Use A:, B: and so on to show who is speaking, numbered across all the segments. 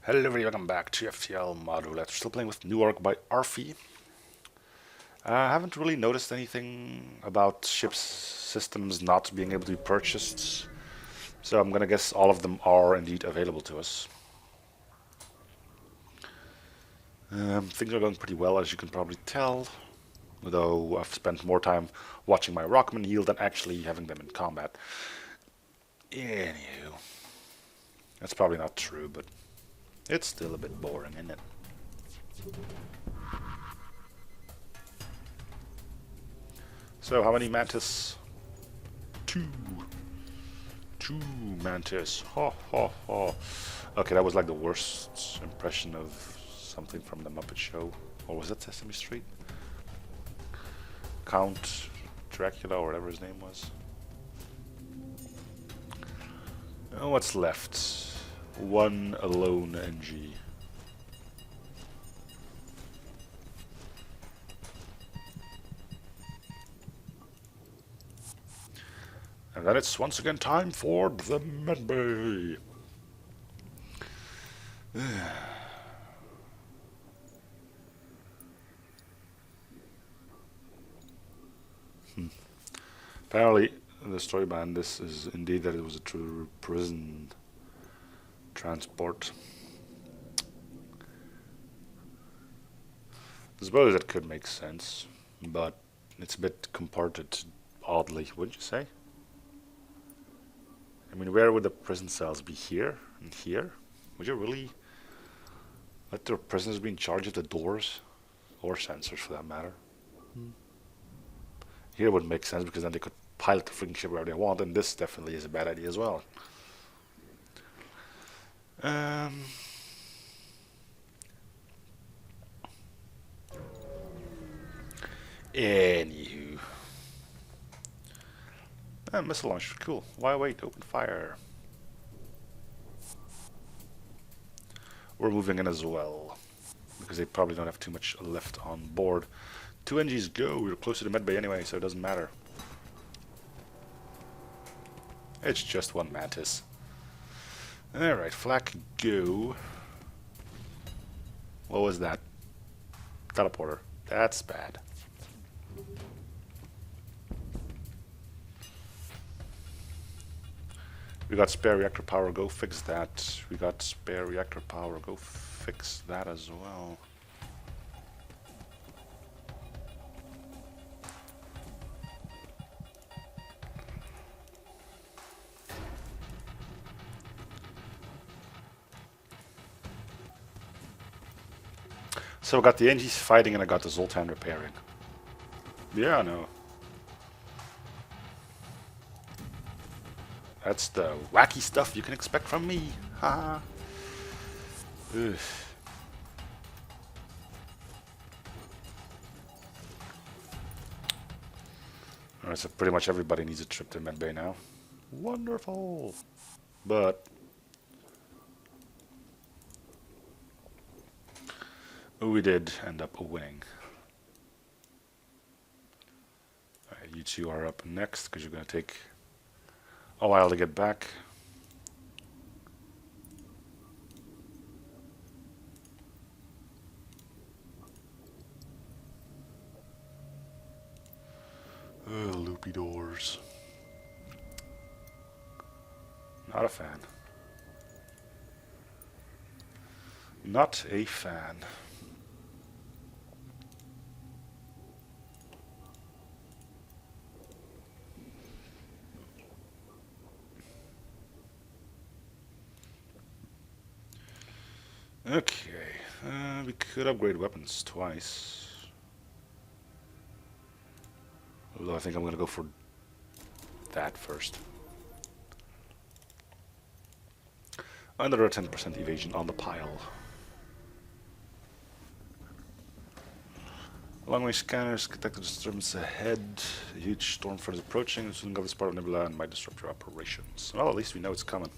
A: Hello everybody, welcome back to FTL Mod Roulette. We're still playing with New York by Arfie. I haven't really noticed anything about ships systems not being able to be purchased, so I'm gonna guess all of them are indeed available to us. Things are going pretty well, as you can probably tell, though I've spent more time watching my Rockman yield than actually having them in combat. Anywho, that's probably not true, but it's still a bit boring, isn't it? So, how many mantis? Two. Two mantis. Ha ha ha. Okay, that was like the worst impression of something from the Muppet Show. Or was that Sesame Street? Count Dracula, or whatever his name was. Oh, what's left? One alone NG. And then it's once again time for the medbay. Apparently, the story behind this is indeed that it was a true prison transport. I suppose that could make sense, but it's a bit comparted oddly, wouldn't you say? I mean, where would the prison cells be? Here and here? Would you really let the prisoners be in charge of the doors? Or sensors, for that matter? Here would make sense, because then they could pilot the freaking ship wherever they want, and this definitely is a bad idea as well. Anywho. Missile launcher, cool. Why wait? Open fire. We're moving in as well, because they probably don't have too much left on board. 2 NGs go. We're close to the medbay anyway, so it doesn't matter. It's just one mantis. Alright, flak go. What was that? Teleporter. That's bad. We got spare reactor power, go fix that. We got spare reactor power, go fix that as well. So I got the NGs fighting and I got the Zoltan repairing. Yeah, I know. That's the wacky stuff you can expect from me. Haha. Alright, so pretty much everybody needs a trip to medbay now. Wonderful. But we did end up winning. Alright, you two are up next, because you're going to take a while to get back. Loopy doors. Not a fan. Not a fan. Okay, we could upgrade weapons twice. Although I think I'm going to go for that first. Another 10% evasion on the pile. Long-range scanners detect the disturbance ahead. A huge storm front is approaching. Soon cover this part of Nebula and might disrupt your operations. Well, at least we know it's coming.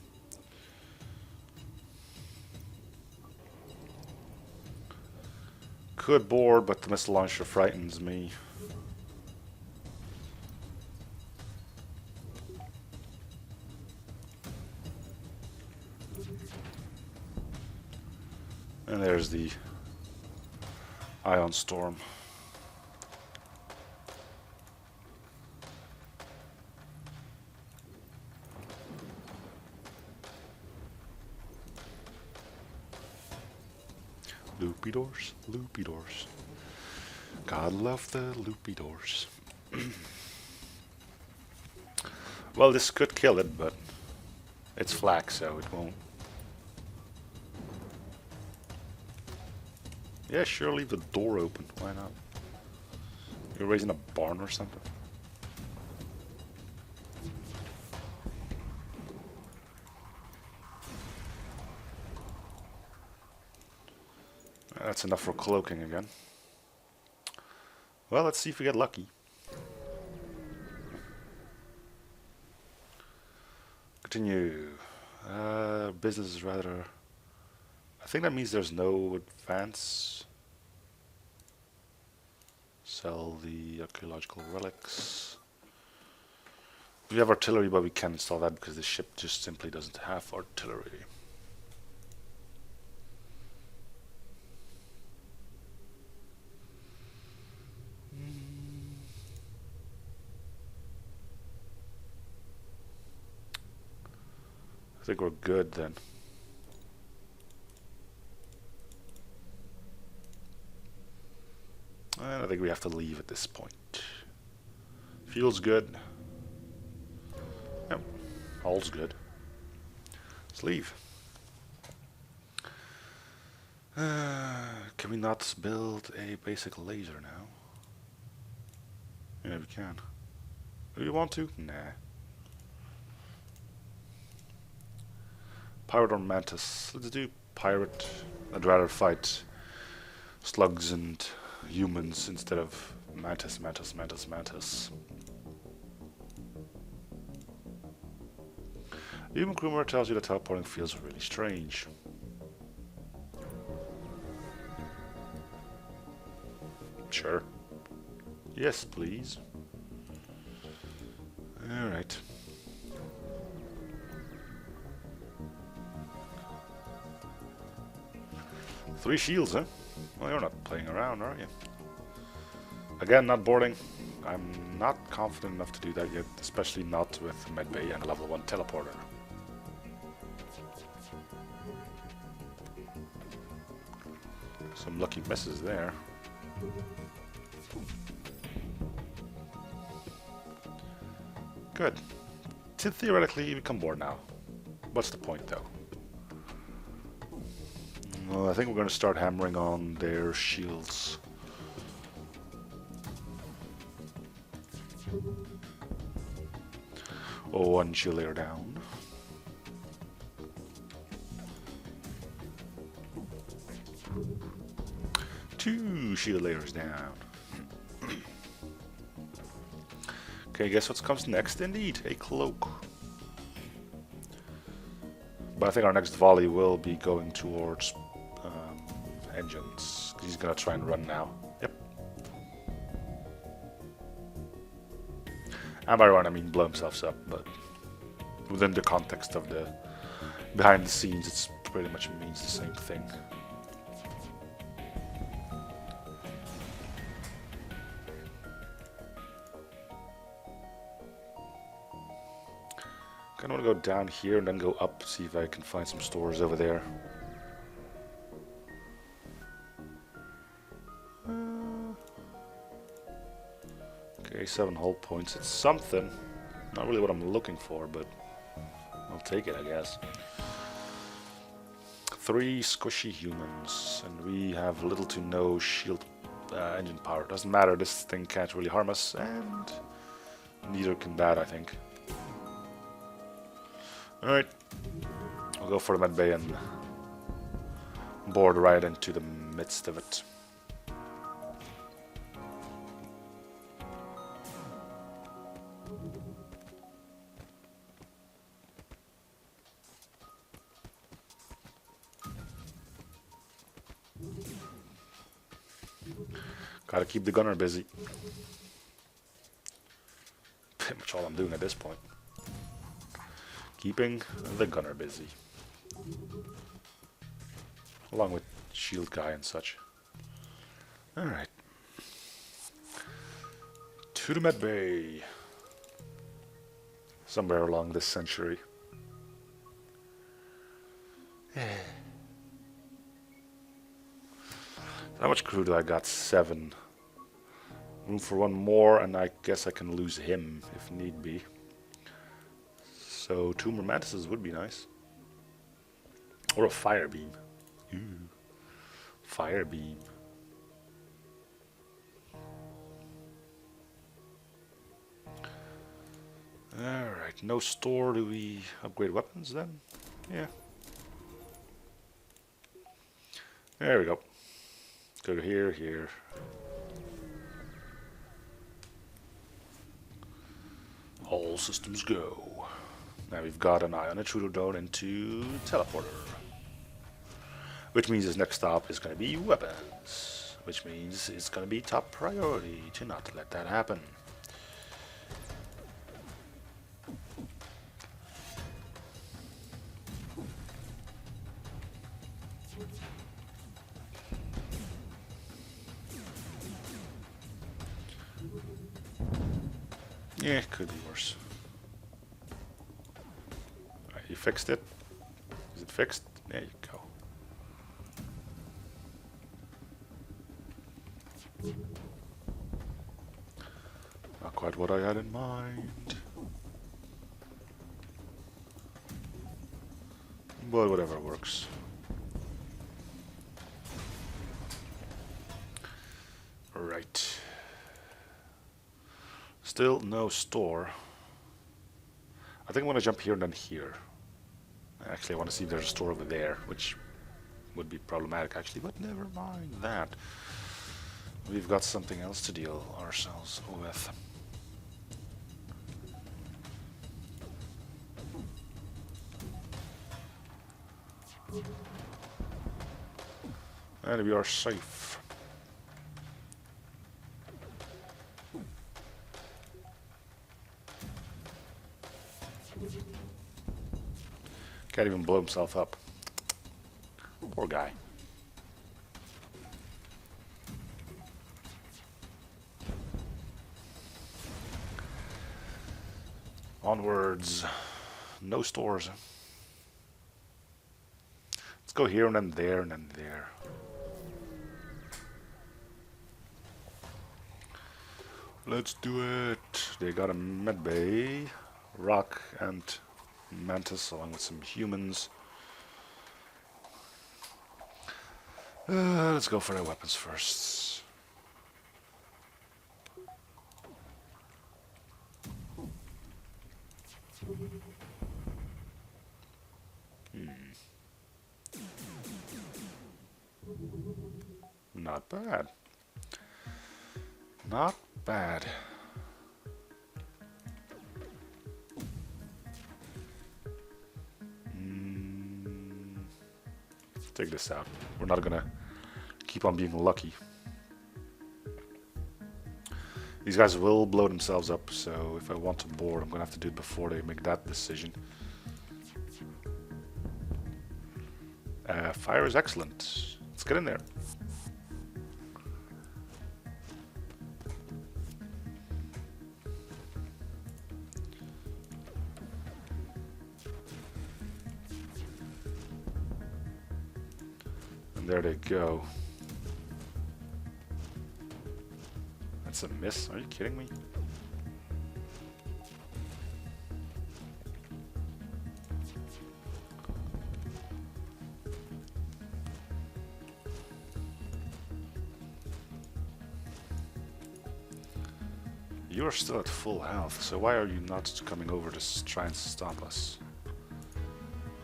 A: Could board, but the missile launcher frightens me. And there's the Ion Storm. Loopy doors, loopy doors. God love the loopy doors. Well, this could kill it, but it's flak, so it won't. Yeah, sure, leave the door open. Why not? You're raising a barn or something? That's enough for cloaking again. Well, let's see if we get lucky. Continue. Business is rather... I think that means there's no advance. Sell the archaeological relics. We have artillery, but we can't install that because the ship just simply doesn't have artillery. I think we're good then. And I think we have to leave at this point. Feels good. Yep, all's good. Let's leave. Can we not build a basic laser now? Yeah, we can. Do you want to? Nah. Pirate or mantis? Let's do pirate. I'd rather fight slugs and humans instead of mantis. The human crew member tells you that teleporting feels really strange. Sure. Yes, please. Alright. Three shields, huh? Well, you're not playing around, are you? Again, not boarding. I'm not confident enough to do that yet, especially not with medbay and a level 1 teleporter. Some lucky misses there. Good. Theoretically, we can board now. What's the point, though? Well, I think we're going to start hammering on their shields. Oh, one shield layer down. Two shield layers down. Okay, guess what comes next? Indeed, a cloak. But I think our next volley will be going towards engines. He's gonna try and run now. Yep. And by run, I mean blow himself up, but within the context of the behind the scenes, it's pretty much means the same thing. I want to go down here and then go up, see if I can find some stores over there. Okay, 7 hull points. It's something. Not really what I'm looking for, but I'll take it, I guess. 3 squishy humans, and we have little to no shield engine power. Doesn't matter, this thing can't really harm us, and neither can that, I think. Alright, we'll go for the medbay and board right into the midst of it. Gotta keep the gunner busy. Pretty much all I'm doing at this point. Keeping the gunner busy. Along with shield guy and such. Alright. To the medbay. Somewhere along this century. How much crew do I got? 7. Room for 1 more, and I guess I can lose him if need be. So 2 more mantises would be nice. Or a fire beam. Ooh. Fire beam. Alright, no store. Do we upgrade weapons then? Yeah. There we go. Go here, here. All systems go. Now we've got an eye on intruder drone into teleporter. Which means his next stop is going to be weapons. Which means it's going to be top priority to not let that happen. Yeah, could be worse. Alright, you fixed it? Is it fixed? There you go. Not quite what I had in mind. But whatever works. Right. Still no store. I think I'm gonna jump here and then here. Actually, I want to see if there's a store over there, which would be problematic actually, but never mind that. We've got something else to deal ourselves with. And we are safe. Can't even blow himself up. Poor guy. Onwards. No stores. Let's go here and then there and then there. Let's do it. They got a medbay, rock, and mantis along with some humans. Let's go for their weapons first. Not bad. Not bad. Take this out. We're not gonna keep on being lucky. These guys will blow themselves up, so if I want to board, I'm gonna have to do it before they make that decision. Fire is excellent. Let's get in there. And there they go. That's a miss. Are you kidding me? You're still at full health, so why are you not coming over to try and stop us?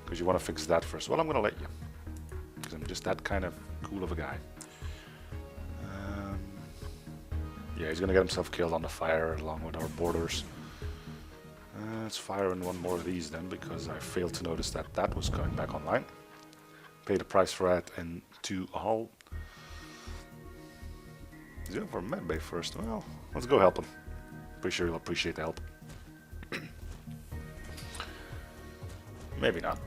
A: Because you want to fix that first. Well, I'm going to let you. Because I'm just that kind of cool of a guy. Yeah, he's going to get himself killed on the fire along with our boarders. Let's fire in one more of these then, because I failed to notice that that was coming back online. Pay the price for that and to haul. He's going for medbay first. Well, let's go help him. Pretty sure he'll appreciate the help. Maybe not.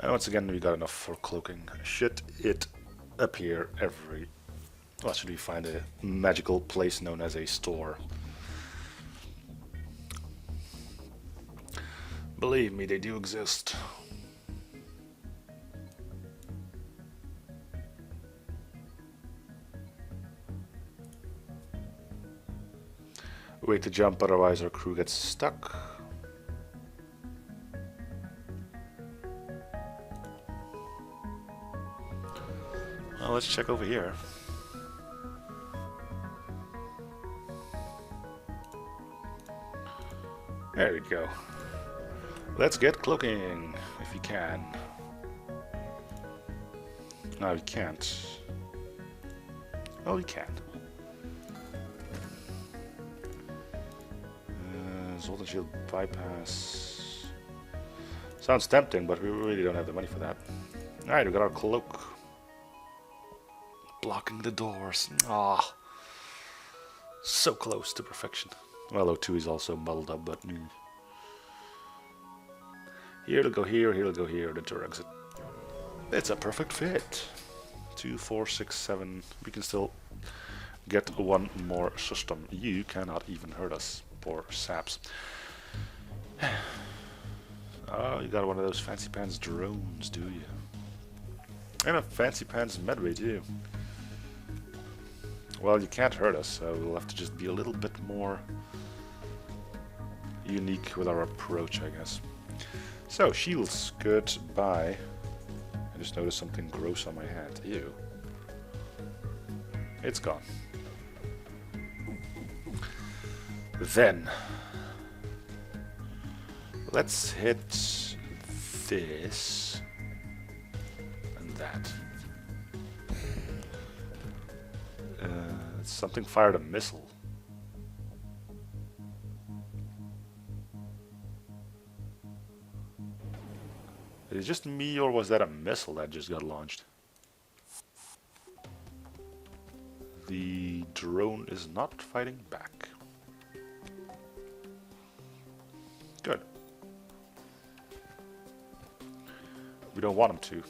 A: And once again, we got enough for cloaking. Should it appear every... Well, should we find a magical place known as a store? Believe me, they do exist. Wait to jump, otherwise our crew gets stuck. Well, let's check over here. There we go. Let's get cloaking, if you can. No, we can't. Oh, we can. Golden Shield bypass. Sounds tempting, but we really don't have the money for that. Alright, we got our cloak. Blocking the doors. Ah, so close to perfection. Well, O2 is also muddled up, but... Here to go here, here to go here, the door exit. It's a perfect fit. 2, 4, 6, 7. We can still get one more system. You cannot even hurt us. Poor saps. Oh, you got one of those fancy pants drones, do you? And a fancy pants medbay too. Well, you can't hurt us, so we'll have to just be a little bit more unique with our approach, I guess. So, shields, goodbye. I just noticed something gross on my hand. Ew. It's gone. Then, let's hit this and that. Something fired a missile. Is it just me, or was that a missile that just got launched? The drone is not fighting back. Good. We don't want him to.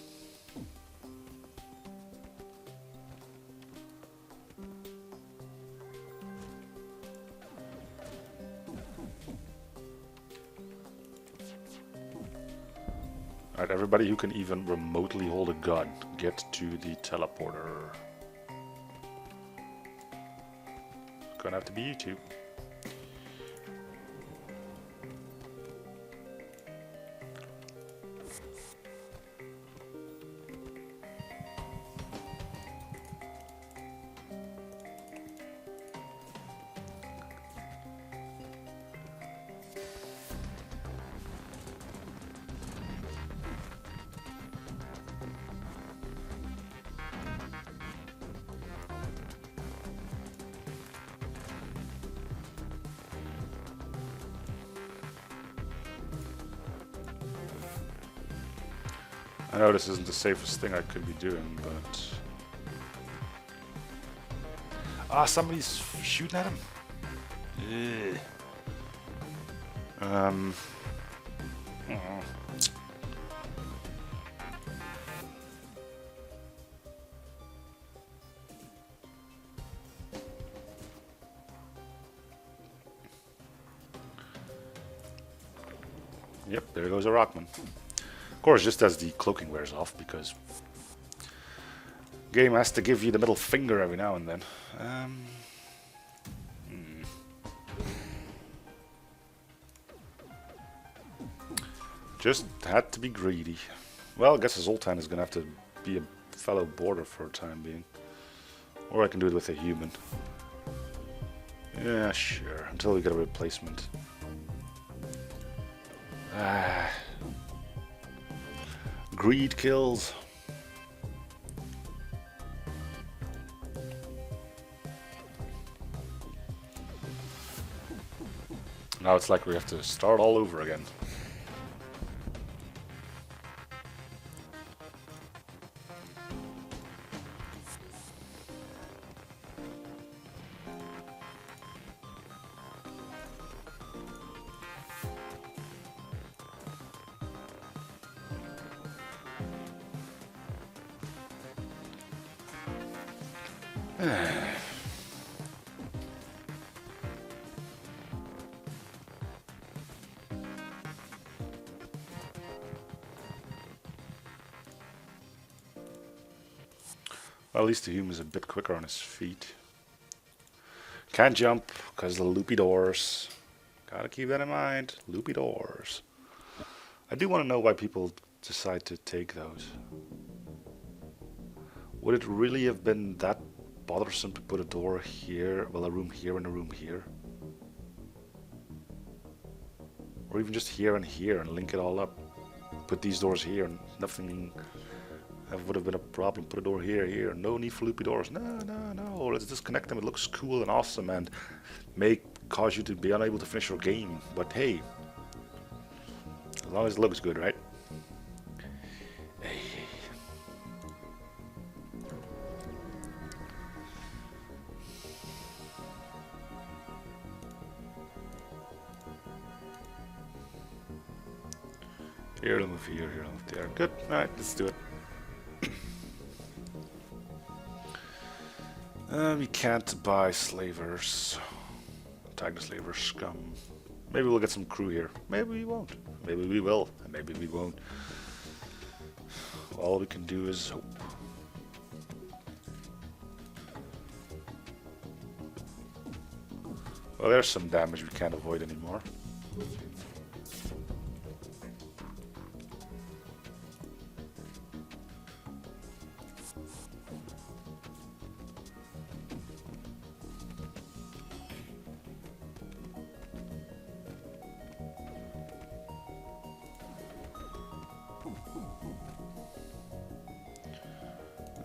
A: Alright, everybody who can even remotely hold a gun, get to the teleporter. Gonna have to be you two. I know this isn't the safest thing I could be doing, but... Ah, somebody's shooting at him? Yep, there goes a Rockman. Of course, just as the cloaking wears off, because game has to give you the middle finger every now and then. Just had to be greedy. Well, I guess Zoltan is gonna have to be a fellow boarder for a time being. Or I can do it with a human. Yeah, sure, until we get a replacement. Greed kills. Now it's like we have to start all over again. Well, at least the human's a bit quicker on his feet. Can't jump because the loopy doors. Gotta keep that in mind. Loopy doors. I do want to know why people decide to take those. Would it really have been that bothersome to put a door here, well, a room here and a room here? Or even just here and here and link it all up. Put these doors here and nothing would have been a problem. Put a door here, here. No need for loopy doors. No, no, no. Let's disconnect them. It looks cool and awesome and may cause you to be unable to finish your game. But hey, as long as it looks good, right? Hey. Here, I'll move here, here, I'll move there. Good. Alright, let's do it. We can't buy slavers. Tag the slaver scum. Maybe we'll get some crew here. Maybe we won't. Maybe we will. And maybe we won't. All we can do is hope. Well, there's some damage we can't avoid anymore.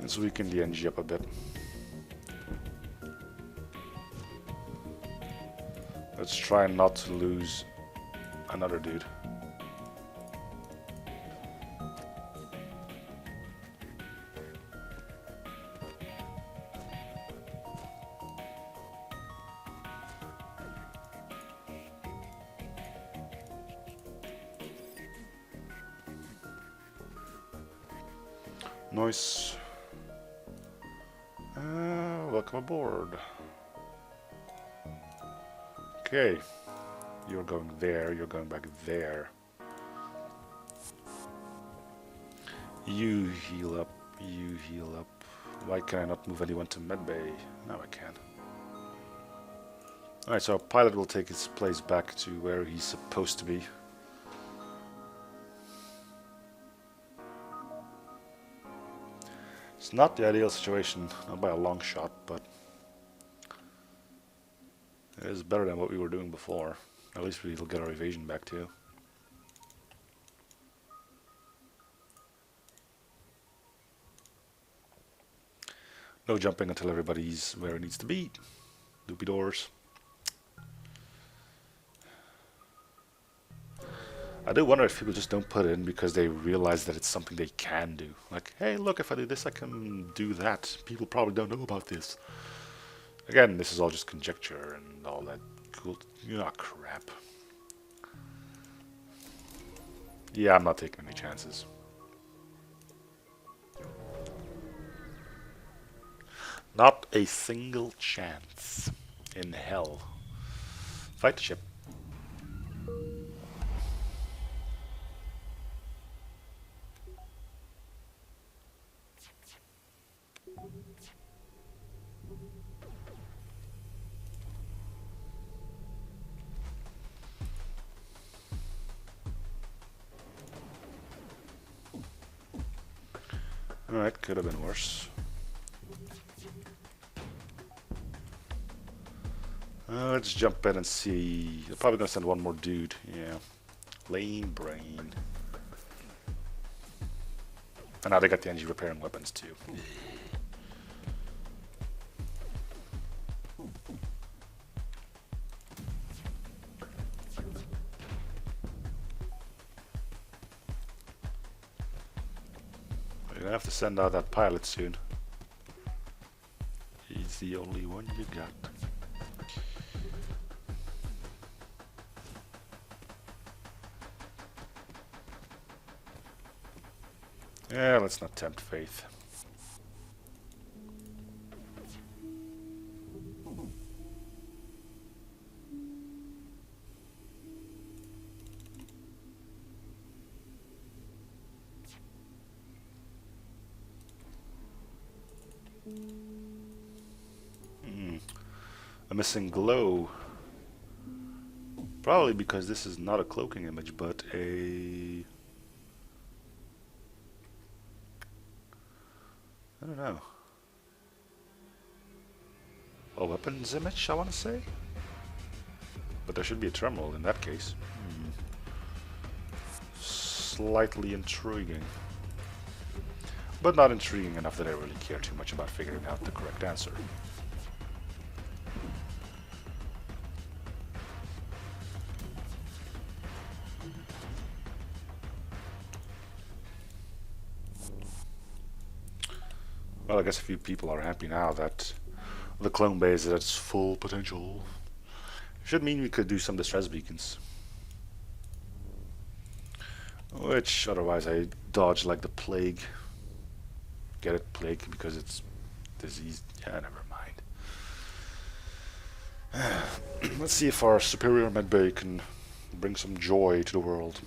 A: Let's weaken the NG up a bit. Let's try not to lose another dude. Nice. Welcome aboard. Okay, you're going there, you're going back there. You heal up, you heal up. Why can I not move anyone to medbay? Now I can. Alright, so our pilot will take his place back to where he's supposed to be. It's not the ideal situation, not by a long shot, but it is better than what we were doing before. At least we'll get our evasion back too. No jumping until everybody's where it needs to be. Loopy doors. I do wonder if people just don't put it in because they realize that it's something they can do. Like, hey, look, if I do this, I can do that. People probably don't know about this. Again, this is all just conjecture and all that cool, crap. Yeah, I'm not taking any chances. Not a single chance in hell. Fight the ship. Alright, could have been worse. Let's jump in and see. They're probably gonna send one more dude. Yeah. Lame brain. And now they got the energy repairing weapons too. You're gonna have to send out that pilot soon. He's the only one you got. Yeah, let's not tempt fate. missing glow. Probably because this is not a cloaking image, but a... I don't know. A weapons image, I want to say? But there should be a terminal in that case. Slightly intriguing. But not intriguing enough that I really care too much about figuring out the correct answer. Well, I guess a few people are happy now that the clone base is at its full potential. Should mean we could do some distress beacons. Which otherwise I dodge like the plague. Get it? Plague because it's disease. Yeah, never mind. Let's see if our superior medbay can bring some joy to the world.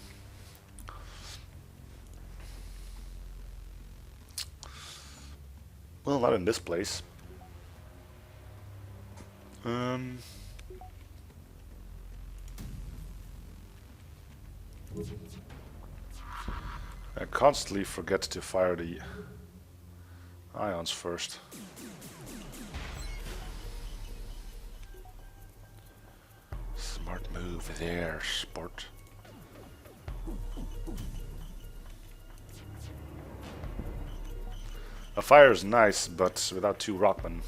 A: Well, not in this place. I constantly forget to fire the ions first. Smart move there, sport. A fire is nice, but without two rockmen.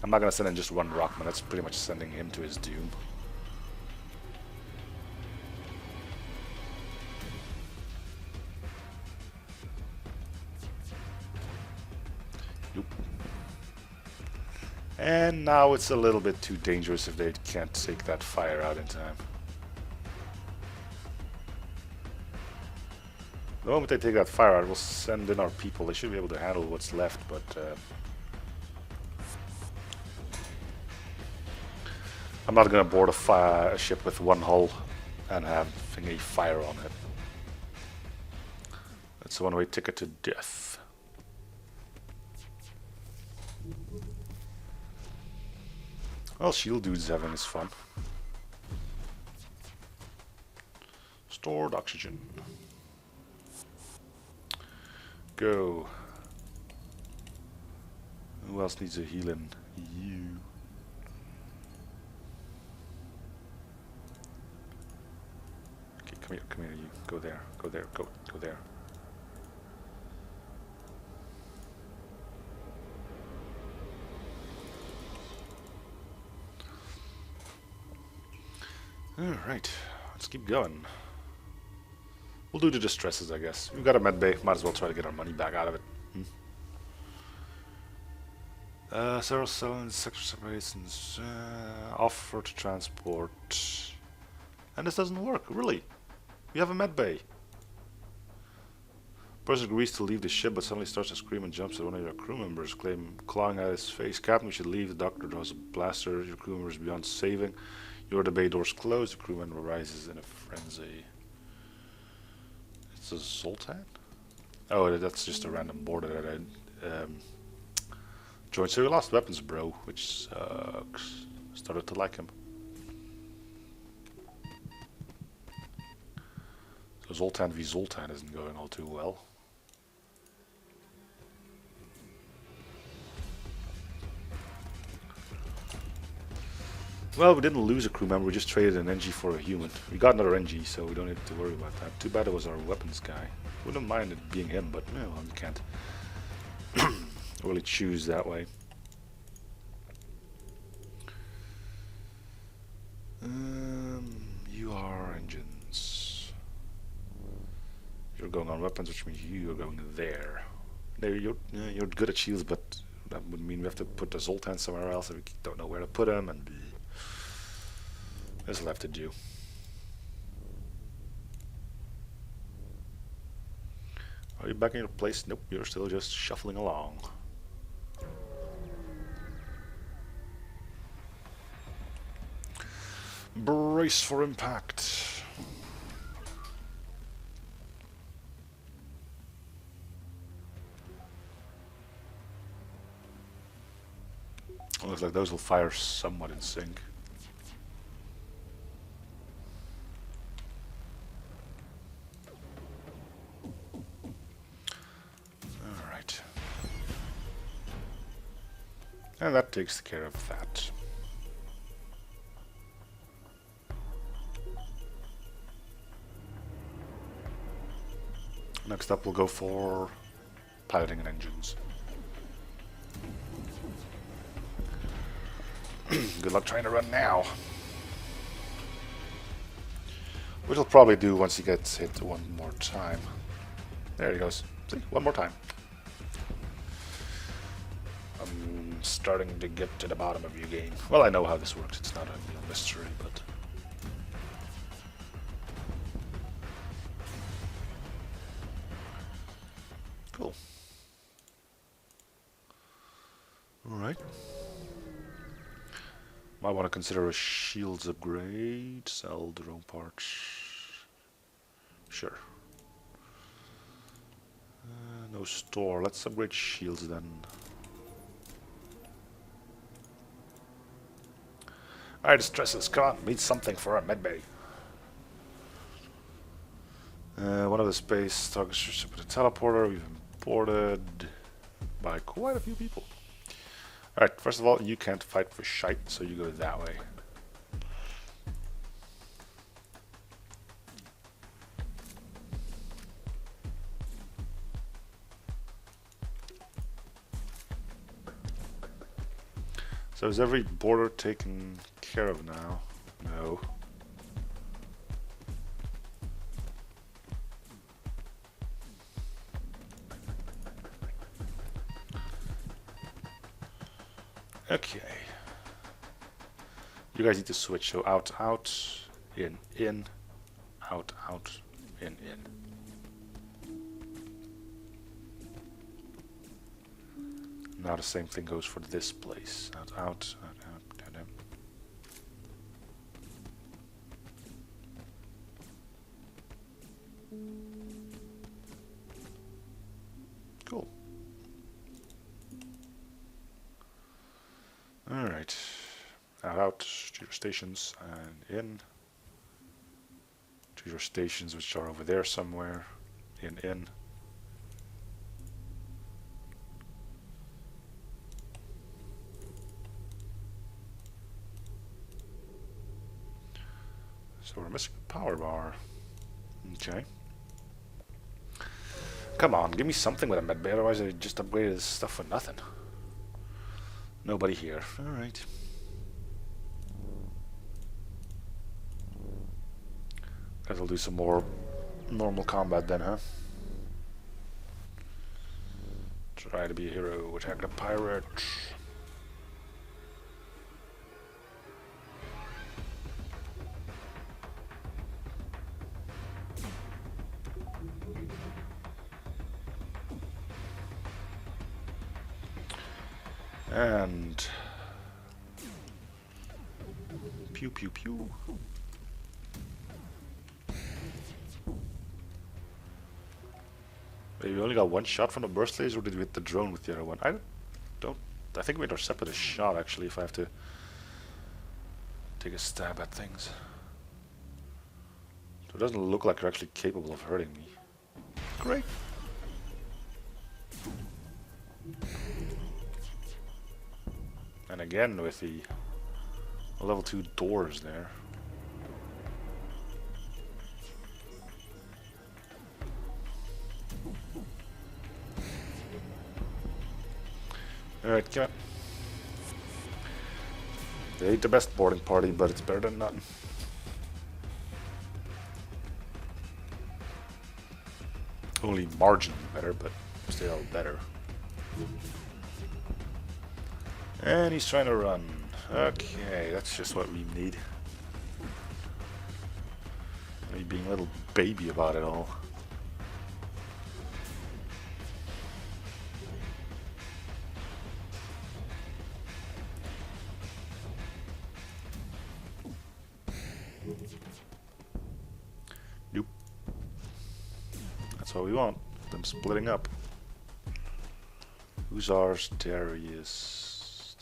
A: I'm not gonna send in just one rockman, that's pretty much sending him to his doom. Nope. And now it's a little bit too dangerous if they can't take that fire out in time. The moment they take that fire out, we'll send in our people. They should be able to handle what's left, but I'm not going to board a ship with one hull and having a fire on it. That's a one-way ticket to death. Well, shield dude's having his fun. Stored oxygen. Go. Who else needs a healing? You. Okay, come here, you. Go there, go there, go there. Alright, let's keep going. We'll do the distresses, I guess. We've got a medbay, might as well try to get our money back out of it. Several selling sector separations, offer to transport. And this doesn't work, really. We have a medbay. Person agrees to leave the ship, but suddenly starts to scream and jumps at one of your crew members, clawing at his face. Captain, we should leave. The doctor draws a blaster. Your crew member is beyond saving. The bay doors closed. The crew member rises in a frenzy. It's a Zoltan? Oh, that's just a random border that I joined. So we lost weapons, bro, which sucks. Started to like him. So Zoltan v Zoltan isn't going all too well. Well, we didn't lose a crew member, we just traded an NG for a human. We got another NG, so we don't need to worry about that. Too bad it was our weapons guy. Wouldn't mind it being him, but no, we can't really choose that way. You are engines. You're going on weapons, which means you are going there. You're good at shields, but that would mean we have to put the Zoltan somewhere else, and we don't know where to put him, and this will have to do. Are you back in your place? Nope, you're still just shuffling along. Brace for impact. Looks like those will fire somewhat in sync. Alright. And that takes care of that. Next up we'll go for piloting and engines. Good luck trying to run now. Which he'll probably do once he gets hit one more time. There he goes. See? One more time. I'm starting to get to the bottom of your game. Well, I know how this works. It's not a mystery, but... Cool. Alright. Might want to consider a shields upgrade. Sell drone parts. Sure. No store. Let's upgrade shields then. Alright, distresses. Come on, need something for our medbay. One of the space targets ship with a teleporter. We've imported by quite a few people. Alright, first of all, you can't fight for shite, so you go that way. So is every border taken care of now? No. Okay. You guys need to switch. So out, out, in, out, out, in. Now the same thing goes for this place. Out, out, out, out, down, down. Cool. Alright. Out, to your stations, and in. To your stations, which are over there somewhere. In. So we're missing a power bar. Okay. Come on, give me something with a medbay, otherwise I just upgraded this stuff for nothing. Nobody here. Alright. Guess I'll do some more normal combat then, huh? Try to be a hero, attack the pirate. And pew pew pew. Wait, we only got one shot from the burst laser, or did we hit the drone with the other one? I think we intercepted a shot actually. If I have to take a stab at things, so it doesn't look like you're actually capable of hurting me. Great. And again with the level 2 doors there. Alright, come on. They ain't the best boarding party, but it's better than nothing. Only marginally better, but still better. And he's trying to run. Okay, that's just what we need. Me being a little baby about it all. Nope. That's what we want. Them splitting up. Who's ours? There he is.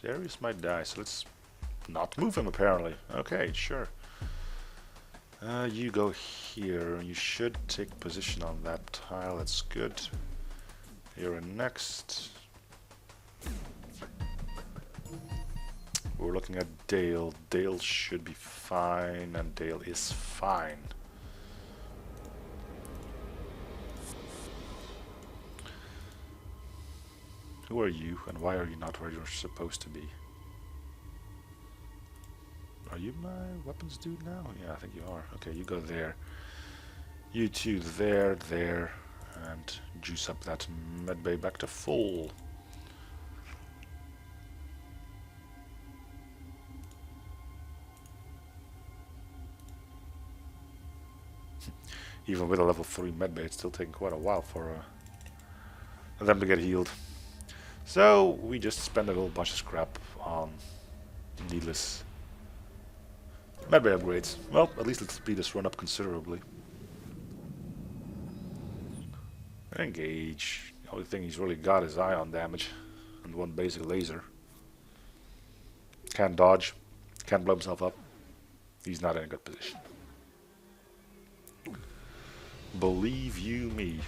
A: Darius might die, so let's not move him apparently. Okay, sure. You go here. You should take position on that tile. That's good. You're in next. We're looking at Dale. Dale should be fine, and Dale is fine. Who are you, and why are you not where you're supposed to be? Are you my weapons dude now? Yeah, I think you are. Okay, you go there. You two there, there, and juice up that medbay back to full. Even with a level 3 medbay, it's still taking quite a while for them to get healed. So we just spend a whole bunch of scrap on needless medbay upgrades. Well, at least it'll speed us run up considerably. Engage. The only thing he's really got is ion damage and one basic laser. Can't dodge. Can't blow himself up. He's not in a good position. Believe you me.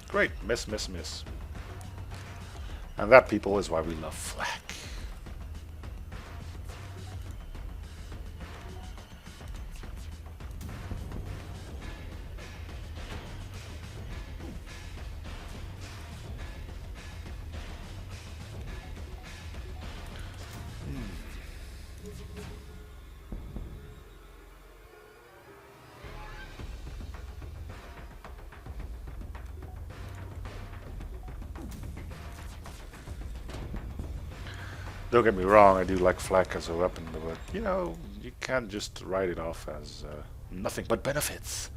A: Great. Miss, miss, miss. And that, people, is why we love flak. Don't get me wrong, I do like flak as a weapon, but you know, you can't just write it off as nothing but benefits.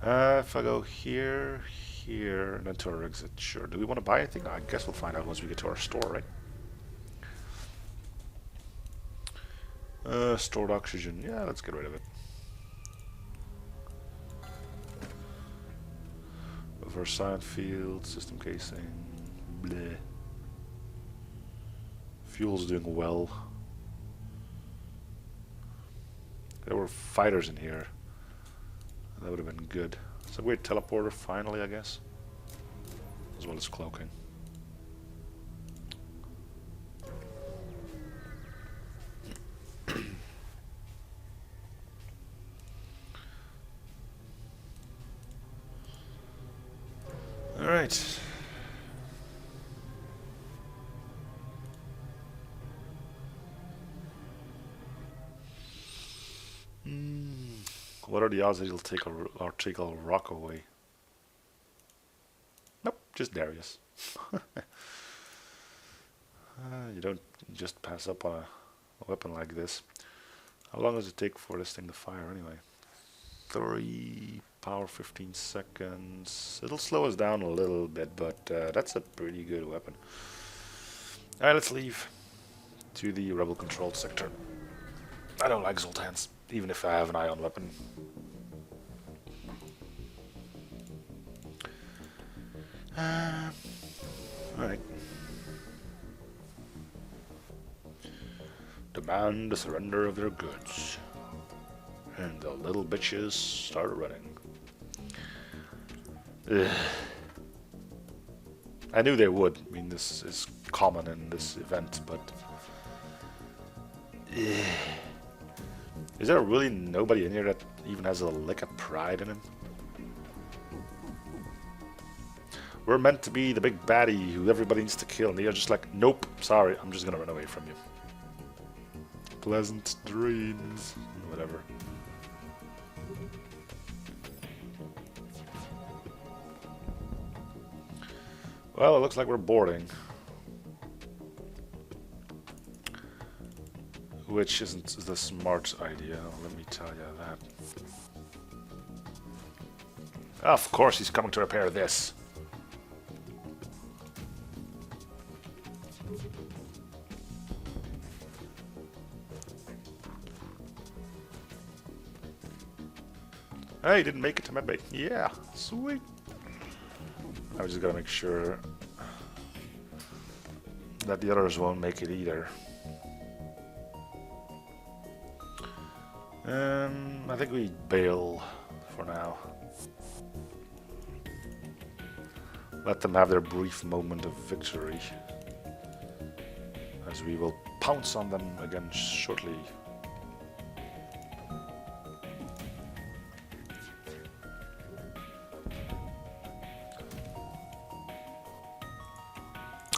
A: If I go here, here, and then to our exit, sure. Do we want to buy anything? I guess we'll find out once we get to our store, right? Stored oxygen, yeah, let's get rid of it. Versailles field, system casing, bleh. Fuel's doing well. There were fighters in here. That would have been good. It's a weird teleporter finally, I guess. As well as cloaking. Alright. What are the odds that he'll take a rock away? Nope, just Darius. You don't just pass up on a weapon like this. How long does it take for this thing to fire anyway? 3 power 15 seconds. It'll slow us down a little bit, but that's a pretty good weapon. Alright, let's leave to the rebel controlled sector. I don't like Zoltans, even if I have an ion weapon. Alright. Demand the surrender of their goods. And the little bitches start running. Ugh. I knew they would. I mean, this is common in this event, but... Ugh. Is there really nobody in here that even has a lick of pride in him? We're meant to be the big baddie who everybody needs to kill, and they're just like, nope, sorry, I'm just gonna run away from you. Pleasant dreams. Whatever. Well, it looks like we're boarding. Which isn't the smart idea, let me tell you that. Of course he's coming to repair this. Hey, didn't make it to medbay. Yeah, sweet. I just gotta make sure that the others won't make it either. I think we bail for now. Let them have their brief moment of victory, as we will pounce on them again shortly.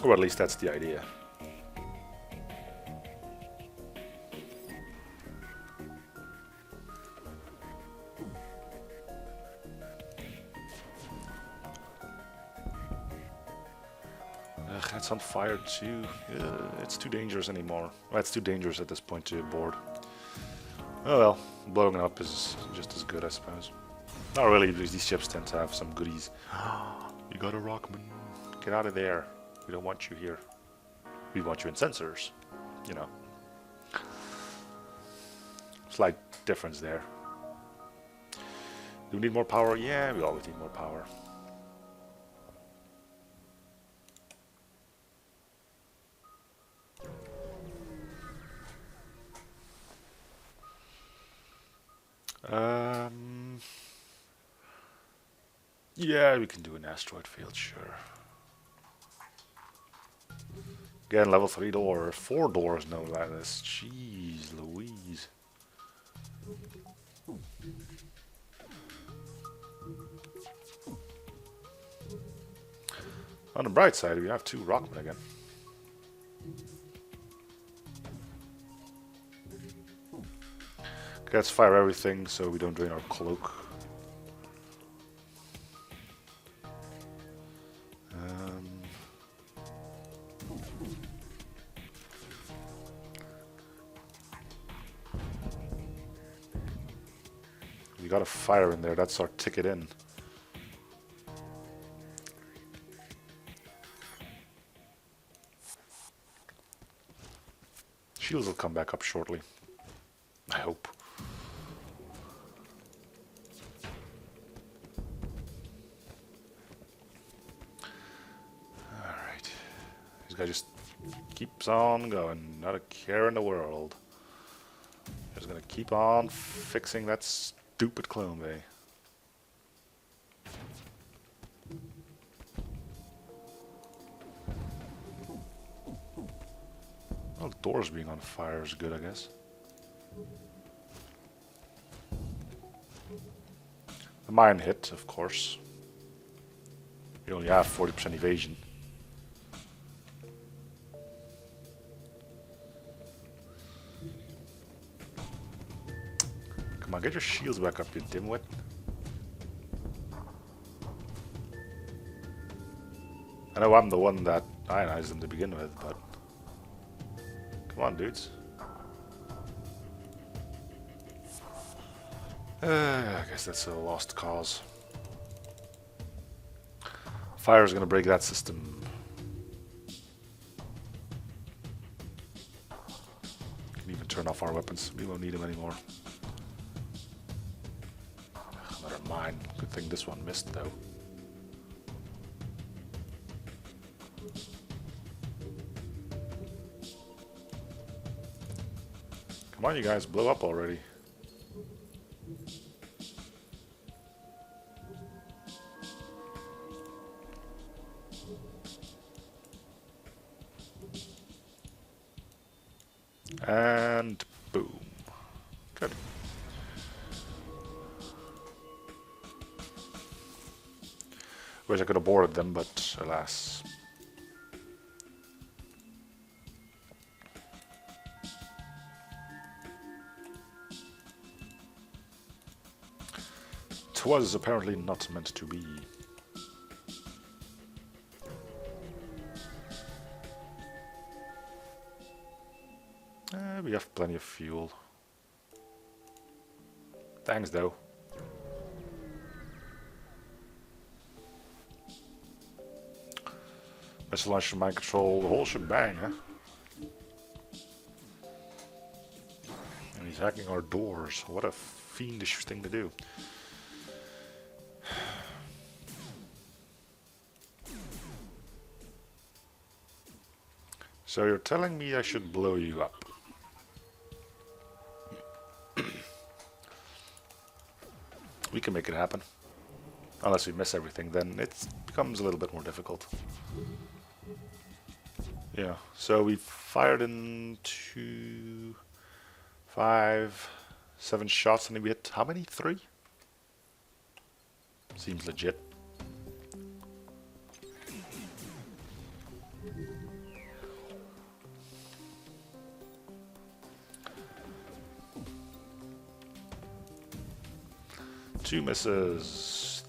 A: Or at least that's the idea. It's on fire too. It's too dangerous anymore. Well, it's too dangerous at this point to board. Oh well, blowing it up is just as good, I suppose. Not really, because these ships tend to have some goodies. You got a Rockman. Get out of there. We don't want you here. We want you in sensors. You know. Slight difference there. Do we need more power? Yeah, we always need more power. Yeah, we can do an asteroid field, sure. Again, level 3 door. 4 doors, no less. Jeez Louise. On the bright side, we have 2 Rockmen again. Okay, let's fire everything so we don't drain our cloak. We got a fire in there, that's our ticket in. Shields will come back up shortly. I hope. Alright. This guy just keeps on going, not a care in the world. Just gonna keep on fixing that stupid clone bay. Well, doors being on fire is good, I guess. The mine hit, of course. You only have 40% evasion. Come on, get your shields back up, you dimwit. I know I'm the one that ionized them to begin with, but... Come on, dudes. I guess that's a lost cause. Fire is going to break that system. Can even turn off our weapons. We won't need them anymore. Another mine. Good thing this one missed, though. Come on, you guys, blow up already. And boom. Good. Wish I could have boarded them, but alas. Was apparently not meant to be. We have plenty of fuel. Thanks, though. Missile launcher, mind control, the whole shebang, huh? And he's hacking our doors. What a fiendish thing to do. So you're telling me I should blow you up? We can make it happen. Unless we miss everything, then it becomes a little bit more difficult. Yeah, so we fired in 2, 5, 7 shots, and then we hit how many? 3? Seems legit. Two misses.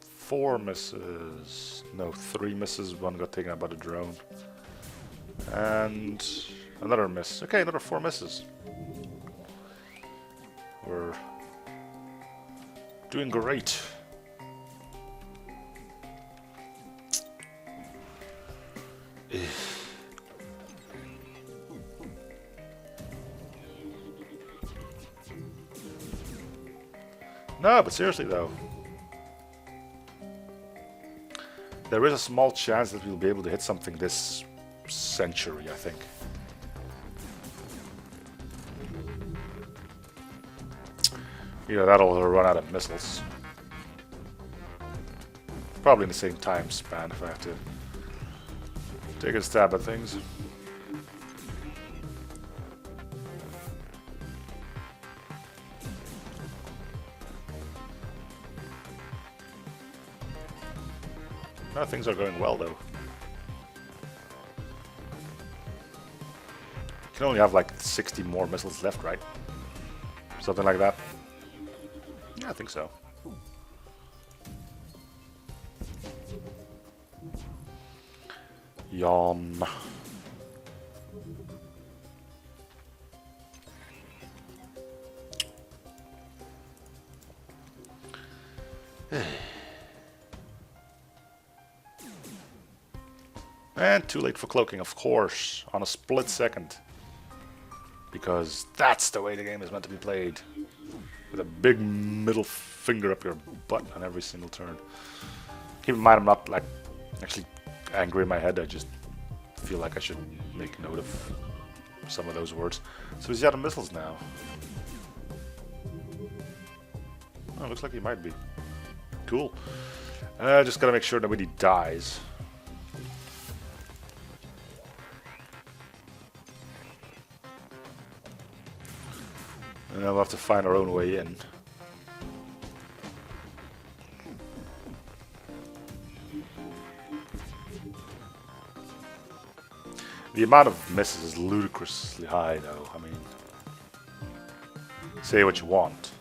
A: 4 misses. No, 3 misses. 1 got taken out by the drone. And another miss. Okay, another 4 misses. We're doing great. No, but seriously though, there is a small chance that we'll be able to hit something this century, I think. Yeah, that'll run out of missiles. Probably in the same time span if I have to take a stab at things. No, things are going well though. You can only have like 60 more missiles left, right? Something like that. Yeah, I think so. Yum. And too late for cloaking, of course, on a split second. Because that's the way the game is meant to be played. With a big middle finger up your butt on every single turn. Keep in mind I'm not like actually angry in my head, I just feel like I should make note of some of those words. So he's out of missiles now. Oh, looks like he might be. Cool. Just gotta make sure nobody dies. And then we'll have to find our own way in. The amount of misses is ludicrously high, though. I mean, say what you want.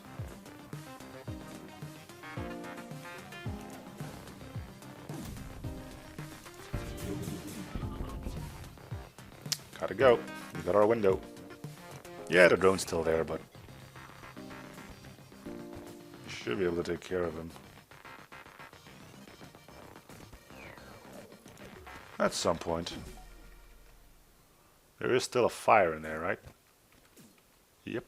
A: Gotta go. We got our window. Yeah, the drone's still there, but should be able to take care of him. At some point. There is still a fire in there, right? Yep.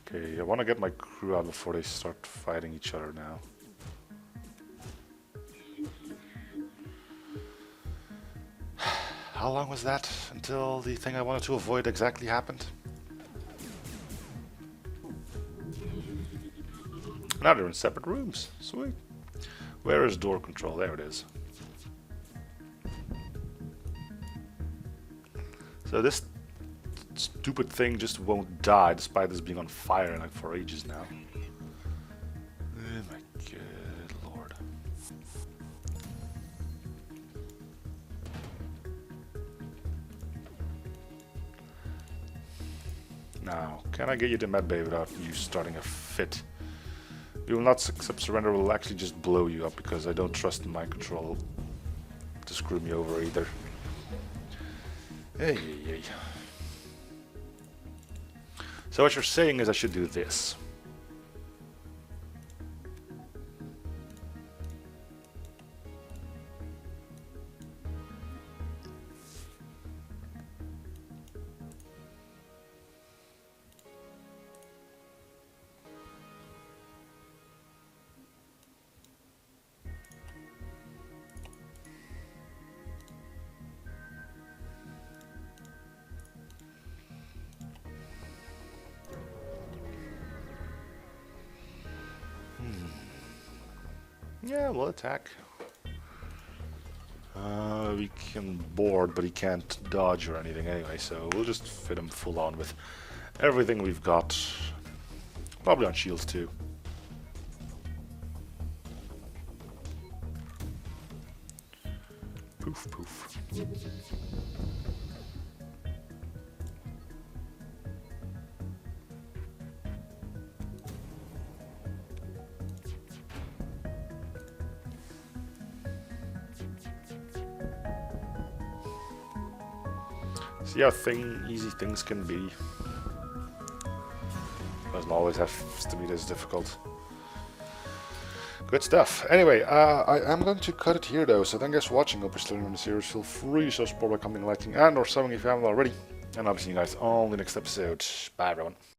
A: Okay, I want to get my crew out before they start fighting each other now. How long was that until the thing I wanted to avoid exactly happened? Now they're in separate rooms. Sweet. Where is door control? There it is. So this stupid thing just won't die despite this being on fire like for ages now. Oh my good lord. Now, can I get you to medbay without you starting a fit? We will not accept surrender, we'll actually just blow you up because I don't trust mind control to screw me over either. Hey, hey, hey. So what you're saying is I should do this. Yeah, we'll attack. We can board, but he can't dodge or anything anyway, so we'll just fit him full on with everything we've got. Probably on shields too. Poof, poof. See how easy things can be. Doesn't always have to be this difficult. Good stuff. Anyway, I am going to cut it here though, so thank you guys for watching. Hope you're still enjoying the series. Feel free to show support by commenting, liking, and or subbing if you haven't already. And I'll be seeing you guys on the next episode. Bye everyone.